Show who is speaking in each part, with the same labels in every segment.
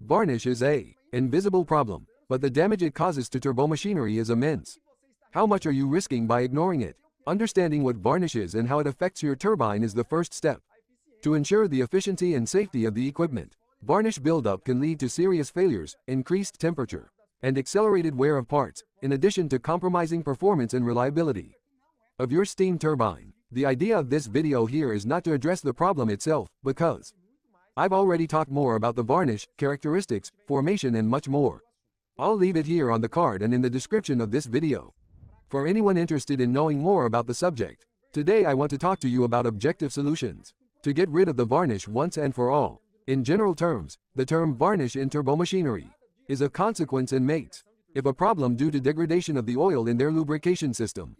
Speaker 1: Varnish is an invisible problem, but the damage it causes to turbomachinery is immense. How much are you risking by ignoring it? Understanding what varnish is and how it affects your turbine is the first step. To ensure the efficiency and safety of the equipment, varnish buildup can lead to serious failures, increased temperature, and accelerated wear of parts, in addition to compromising performance and reliability of your steam turbine. The idea of this video here is not to address the problem itself, because I've already talked more about the varnish, characteristics, formation and much more. I'll leave it here on the card and in the description of this video. For anyone interested in knowing more about the subject, today I want to talk to you about objective solutions to get rid of the varnish once and for all. In general terms, the term varnish in turbomachinery is a consequence and mates if a problem due to degradation of the oil in their lubrication system.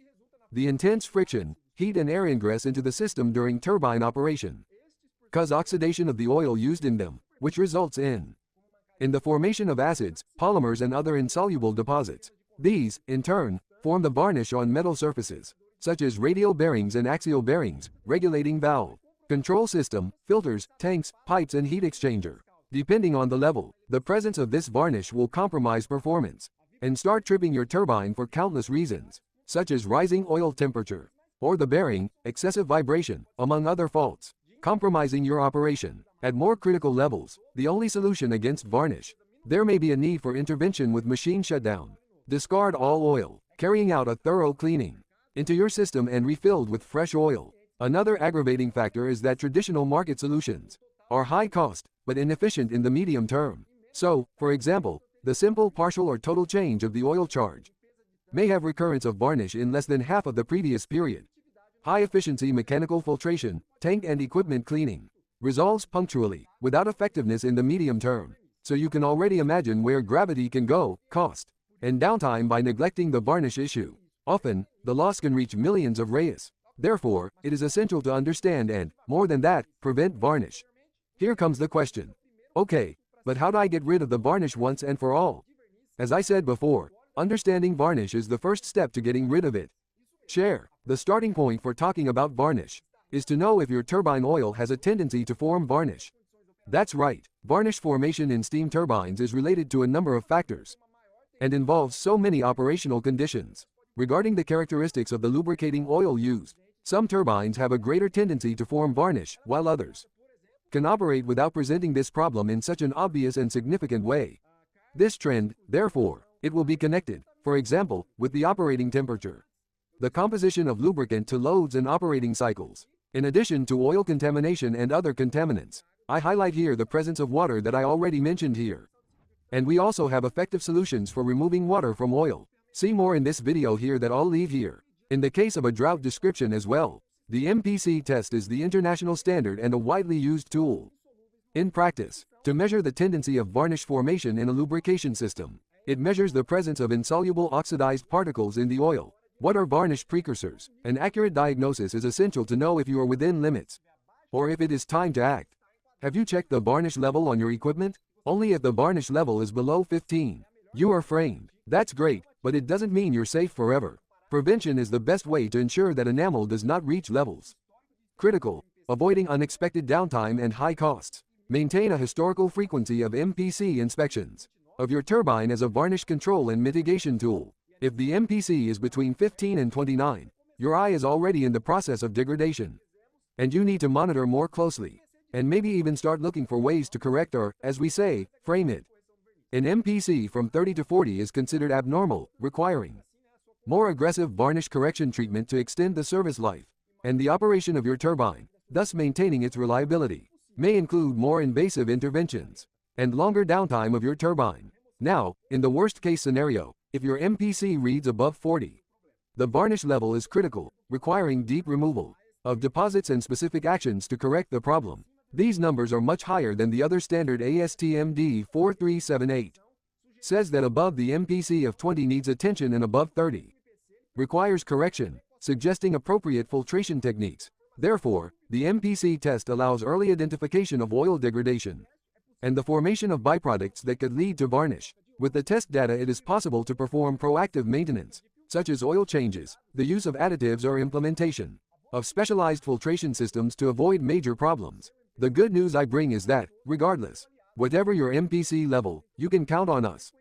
Speaker 1: The intense friction, heat and air ingress into the system during turbine operation cause oxidation of the oil used in them, which results in the formation of acids, polymers and other insoluble deposits. These, in turn, form the varnish on metal surfaces, such as radial bearings and axial bearings, regulating valve, control system, filters, tanks, pipes and heat exchanger. Depending on the level, the presence of this varnish will compromise performance and start tripping your turbine for countless reasons, such as rising oil temperature, or the bearing, excessive vibration, among other faults, compromising your operation. At more critical levels, the only solution against varnish, there may be a need for intervention with machine shutdown. Discard all oil, carrying out a thorough cleaning into your system and refilled with fresh oil. Another aggravating factor is that traditional market solutions are high cost, but inefficient in the medium term. So, for example, the simple partial or total change of the oil charge may have recurrence of varnish in less than half of the previous period. High-efficiency mechanical filtration, tank and equipment cleaning resolves punctually, without effectiveness in the medium term. So you can already imagine where gravity can go, cost, and downtime by neglecting the varnish issue. Often, the loss can reach millions of reais. Therefore, it is essential to understand and, more than that, prevent varnish. Here comes the question. Okay, but how do I get rid of the varnish once and for all? As I said before, understanding varnish is the first step to getting rid of it. The starting point for talking about varnish is to know if your turbine oil has a tendency to form varnish. That's right, varnish formation in steam turbines is related to a number of factors and involves so many operational conditions. Regarding the characteristics of the lubricating oil used, some turbines have a greater tendency to form varnish, while others can operate without presenting this problem in such an obvious and significant way. This trend, therefore, it will be connected, for example, with the operating temperature, the composition of lubricant to loads and operating cycles, in addition to oil contamination and other contaminants. I highlight here the presence of water that I already mentioned here. And we also have effective solutions for removing water from oil. See more in this video here that I'll leave here. In the case of a drought description as well, the MPC test is the international standard and a widely used tool in practice to measure the tendency of varnish formation in a lubrication system. It measures the presence of insoluble oxidized particles in the oil. What are varnish precursors? An accurate diagnosis is essential to know if you are within limits or if it is time to act. Have you checked the varnish level on your equipment? Only if the varnish level is below 15, you are framed. That's great, but it doesn't mean you're safe forever. Prevention is the best way to ensure that enamel does not reach levels critical, avoiding unexpected downtime and high costs. Maintain a historical frequency of MPC inspections of your turbine as a varnish control and mitigation tool. If the MPC is between 15 and 29, your eye is already in the process of degradation, and you need to monitor more closely, and maybe even start looking for ways to correct or, as we say, frame it. An MPC from 30 to 40 is considered abnormal, requiring more aggressive varnish correction treatment to extend the service life and the operation of your turbine, thus maintaining its reliability. May include more invasive interventions and longer downtime of your turbine. Now, in the worst case scenario, if your MPC reads above 40, the varnish level is critical, requiring deep removal of deposits and specific actions to correct the problem. These numbers are much higher than the other standard. ASTM D4378 says that above the MPC of 20 needs attention and above 30 requires correction, suggesting appropriate filtration techniques. Therefore, the MPC test allows early identification of oil degradation and the formation of byproducts that could lead to varnish. With the test data, it is possible to perform proactive maintenance, such as oil changes, the use of additives or implementation of specialized filtration systems to avoid major problems. The good news I bring is that, regardless, Whatever your MPC level, you can count on us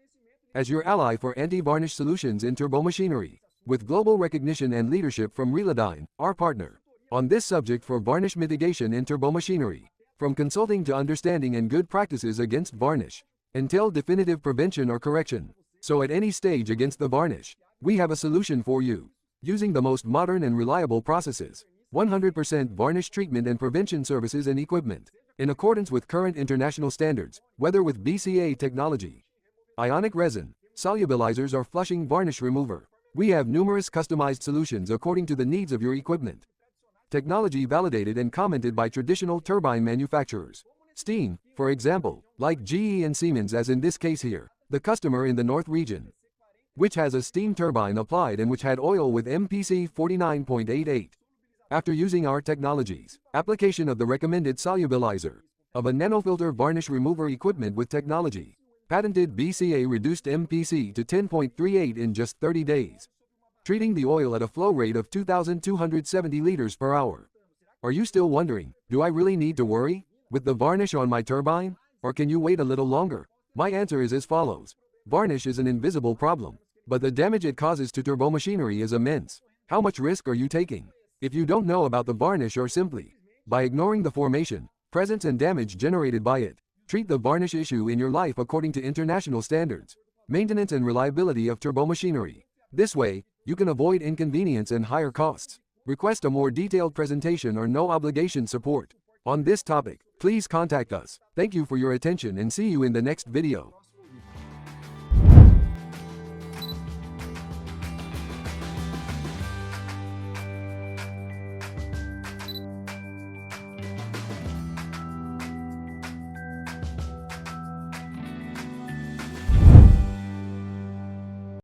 Speaker 1: as your ally for anti-varnish solutions in turbomachinery, with global recognition and leadership from Relodyne, our partner, on this subject for varnish mitigation in turbomachinery. From consulting to understanding and good practices against varnish, until definitive prevention or correction. So at any stage against the varnish, we have a solution for you. Using the most modern and reliable processes, 100% varnish treatment and prevention services and equipment, in accordance with current international standards, whether with BCA technology, ionic resin, solubilizers or flushing varnish remover. We have numerous customized solutions according to the needs of your equipment. Technology validated and commented by traditional turbine manufacturers. Steam, for example, like GE and Siemens as in this case here, the customer in the North region, which has a steam turbine applied and which had oil with MPC 49.88. After using our technologies, application of the recommended solubilizer, of a nanofilter varnish remover equipment with technology, patented BCA reduced MPC to 10.38 in just 30 days. Treating the oil at a flow rate of 2,270 liters per hour. Are you still wondering, do I really need to worry with the varnish on my turbine? Or can you wait a little longer? My answer is as follows. Varnish is an invisible problem, but the damage it causes to turbomachinery is immense. How much risk are you taking? If you don't know about the varnish or simply, by ignoring the formation, presence and damage generated by it, treat the varnish issue in your life according to international standards, maintenance and reliability of turbomachinery. This way, you can avoid inconvenience and higher costs. Request a more detailed presentation or no obligation support on this topic. Please contact us. Thank you for your attention and see you in the next video.